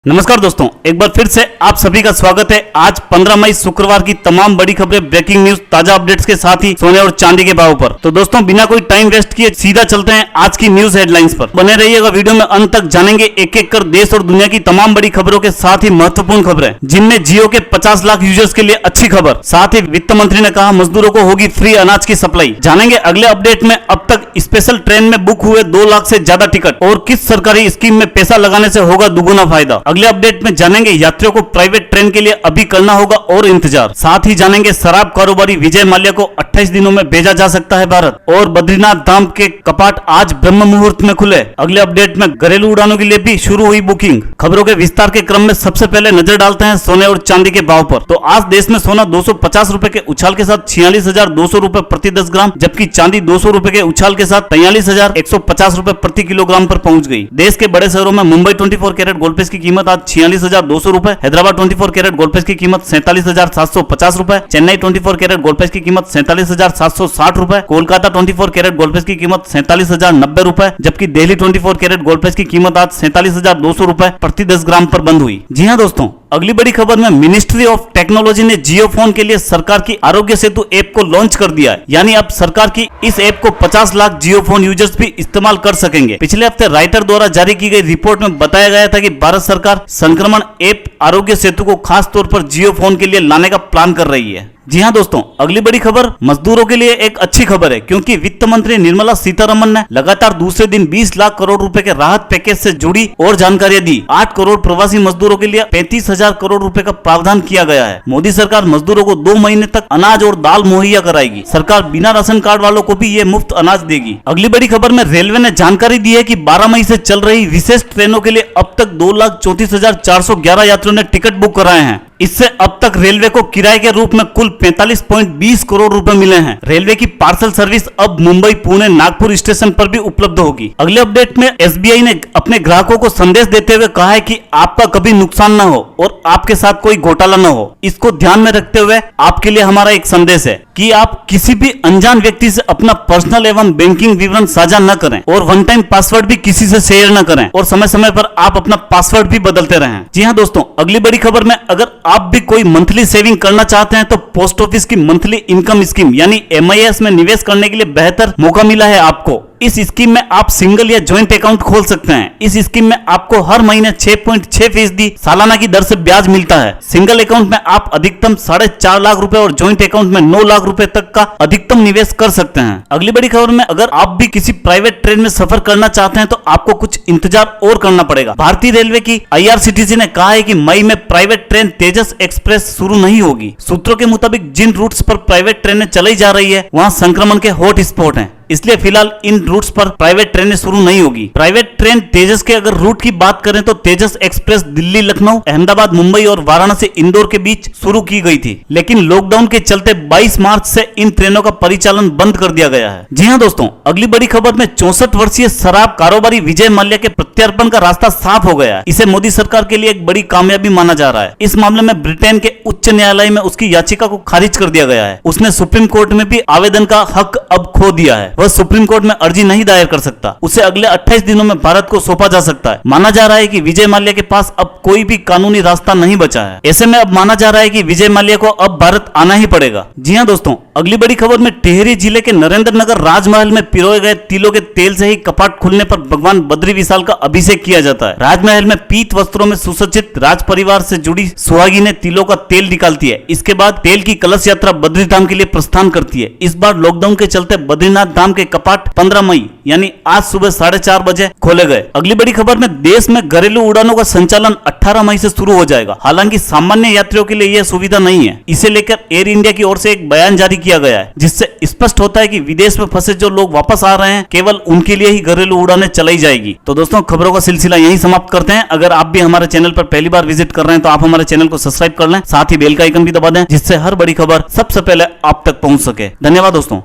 नमस्कार दोस्तों, एक बार फिर से आप सभी का स्वागत है। आज 15 मई शुक्रवार की तमाम बड़ी खबरें, ब्रेकिंग न्यूज, ताजा अपडेट्स के साथ ही सोने और चांदी के भाव पर। तो दोस्तों, बिना कोई टाइम वेस्ट किए सीधा चलते हैं आज की न्यूज हेडलाइंस पर। बने रहिएगा, वीडियो में अंत तक जानेंगे एक एक कर देश और दुनिया की तमाम बड़ी खबरों के साथ ही महत्वपूर्ण खबरें, जिनमें जियो के 50 लाख यूजर्स के लिए अच्छी खबर। साथ ही वित्त मंत्री ने कहा मजदूरों को होगी फ्री अनाज की सप्लाई। जानेंगे अगले अपडेट में अब तक स्पेशल ट्रेन में बुक हुए 2 लाख से ज्यादा टिकट और किस सरकारी स्कीम में पैसा लगाने से होगा दुगुना फायदा। अगले अपडेट में जानेंगे यात्रियों को प्राइवेट ट्रेन के लिए अभी करना होगा और इंतजार। साथ ही जानेंगे शराब कारोबारी विजय माल्या को 28 दिनों में भेजा जा सकता है भारत। और बद्रीनाथ धाम के कपाट आज ब्रह्म मुहूर्त में खुले। अगले अपडेट में घरेलू उड़ानों के लिए भी शुरू हुई बुकिंग। खबरों के विस्तार के क्रम में सबसे पहले नजर डालते हैं सोने और चांदी के भाव पर। तो आज देश में सोना 250 रुपए के उछाल के साथ 46,200 रुपए प्रति 10 ग्राम, जबकि चांदी 200 रुपए के उछाल के साथ 43,150 रुपए प्रति किलोग्राम पर पहुंच गई। देश के बड़े शहरों में मुंबई 24 कैरेट गोल्ड पेश की कीमत आज 46,200 रुपए, हैदराबाद 24 कैरेट गोल्ड पेश की कीमत 47,750 रुपए, चेन्नई 24 कैरेट गोल्ड पेश की कीमत 47,760 रुपए, कोलकाता 24 कैरेट गोल्ड पेश की कीमत 47,090 रुपए, जबकि दिल्ली 24 कैरेट गोल्ड पेश की कीमत आज 47,200 रुपए प्रति 10 ग्राम पर बंद हुई। जी हां दोस्तों, अगली बड़ी खबर में मिनिस्ट्री ऑफ टेक्नोलॉजी ने जियो फोन के लिए सरकार की आरोग्य सेतु ऐप को लॉन्च कर दिया है। यानी अब सरकार की इस ऐप को 50 लाख जियो फोन यूजर्स भी इस्तेमाल कर सकेंगे। पिछले हफ्ते राइटर द्वारा जारी की गई रिपोर्ट में बताया गया था कि भारत सरकार संक्रमण ऐप आरोग्य सेतु को खास तौर पर जियो फोन के लिए लाने का प्लान कर रही है। जी हां दोस्तों, अगली बड़ी खबर मजदूरों के लिए एक अच्छी खबर है, क्योंकि वित्त मंत्री निर्मला सीतारमण ने लगातार दूसरे दिन 20 लाख करोड़ रुपए के राहत पैकेज से जुड़ी और जानकारियां दी। 8 करोड़ प्रवासी मजदूरों के लिए 35,000 करोड़ रुपए का प्रावधान किया गया है। मोदी सरकार मजदूरों को 2 महीने तक अनाज और दाल मुहैया कराएगी। सरकार बिना राशन कार्ड वालों को भी ये मुफ्त अनाज देगी। अगली बड़ी खबर में रेलवे ने जानकारी दी है कि 12 मई से चल रही विशेष ट्रेनों के लिए अब तक 2,34,411 यात्रियों ने टिकट बुक कराए हैं। इससे अब तक रेलवे को किराए के रूप में कुल 45.20 करोड़ रुपए मिले हैं। रेलवे की पार्सल सर्विस अब मुंबई, पुणे, नागपुर स्टेशन पर भी उपलब्ध होगी। अगले अपडेट में एसबीआई ने अपने ग्राहकों को संदेश देते हुए कहा है कि आपका कभी नुकसान न हो और आपके साथ कोई घोटाला न हो। इसको ध्यान में रखते हुए आपके लिए हमारा एक संदेश है कि आप किसी भी अनजान व्यक्ति से अपना पर्सनल एवं बैंकिंग विवरण साझा न करें और वन टाइम पासवर्ड भी किसी से शेयर न करें और समय समय पर आप अपना पासवर्ड भी बदलते रहें। जी हाँ दोस्तों, अगली बड़ी खबर में अगर आप भी कोई मंथली सेविंग करना चाहते हैं तो पोस्ट ऑफिस की मंथली इनकम स्कीम यानी MIS में निवेश करने के लिए बेहतर मौका मिला है आपको। इस स्कीम में आप सिंगल या ज्वाइंट अकाउंट खोल सकते हैं। इस स्कीम में आपको हर महीने 6.6% सालाना की दर से ब्याज मिलता है। सिंगल अकाउंट में आप अधिकतम 4.5 लाख रुपए और ज्वाइंट अकाउंट में 9 लाख रुपए तक का अधिकतम निवेश कर सकते हैं। अगली बड़ी खबर में अगर आप भी किसी प्राइवेट ट्रेन में सफर करना चाहते हैं तो आपको कुछ इंतजार और करना पड़ेगा। भारतीय रेलवे की IRCTC ने कहा है कि मई में प्राइवेट ट्रेन तेजस एक्सप्रेस शुरू नहीं होगी। सूत्रों के मुताबिक जिन रूट्स पर प्राइवेट ट्रेनें चलाई जा रही है वहां संक्रमण के हॉट स्पॉट हैं, इसलिए फिलहाल इन रूट्स पर प्राइवेट ट्रेनें शुरू नहीं होगी। प्राइवेट ट्रेन तेजस के अगर रूट की बात करें तो तेजस एक्सप्रेस दिल्ली, लखनऊ, अहमदाबाद, मुंबई और वाराणसी, इंदौर के बीच शुरू की गई थी, लेकिन लॉकडाउन के चलते 22 मार्च से इन ट्रेनों का परिचालन बंद कर दिया गया है। जी हाँ दोस्तों, अगली बड़ी खबर में 64 वर्षीय शराब कारोबारी विजय माल्या के प्रत्यर्पण का रास्ता साफ हो गया है। इसे मोदी सरकार के लिए एक बड़ी कामयाबी माना जा रहा है। इस मामले में ब्रिटेन के उच्च न्यायालय में उसकी याचिका को खारिज कर दिया गया है। उसने सुप्रीम कोर्ट में भी आवेदन का हक अब खो दिया है। वह सुप्रीम कोर्ट में अर्जी नहीं दायर कर सकता। उसे अगले 28 दिनों में भारत को सौंपा जा सकता है। माना जा रहा है कि विजय माल्या के पास अब कोई भी कानूनी रास्ता नहीं बचा है। ऐसे में अब माना जा रहा है कि विजय माल्या को अब भारत आना ही पड़ेगा। जी हां दोस्तों, अगली बड़ी खबर में टिहरी जिले के नरेंद्र नगर राजमहल में पिरोए गए तिलों के तेल से ही कपाट खुलने पर भगवान बद्री विशाल का अभिषेक किया जाता है। राजमहल में पीत वस्त्रों में सुसज्जित राज परिवार से जुड़ी सुहागिनें तिलों का तेल निकालती है। इसके बाद तेल की कलश यात्रा बद्री धाम के लिए प्रस्थान करती है। इस बार लॉकडाउन के चलते बद्रीनाथ धाम के कपाट 15 मई यानी आज सुबह 4:30 बजे खोले गए। अगली बड़ी खबर में देश में घरेलू उड़ानों का संचालन 18 मई से शुरू हो जाएगा। हालांकि सामान्य यात्रियों के लिए यह सुविधा नहीं है। इसे लेकर एयर इंडिया की ओर से एक बयान जारी किया गया है, जिससे स्पष्ट होता है कि विदेश में फंसे जो लोग वापस आ रहे हैं केवल उनके लिए ही घरेलू उड़ानें चलाई जाएगी। तो दोस्तों, खबरों का सिलसिला यहीं समाप्त करते हैं। अगर आप भी हमारे चैनल पर पहली बार विजिट कर रहे हैं तो आप हमारे चैनल को सब्सक्राइब कर लें, साथ ही बेल का आइकन भी दबा दें, जिससे हर बड़ी खबर सबसे पहले आप तक पहुंच सके। धन्यवाद दोस्तों।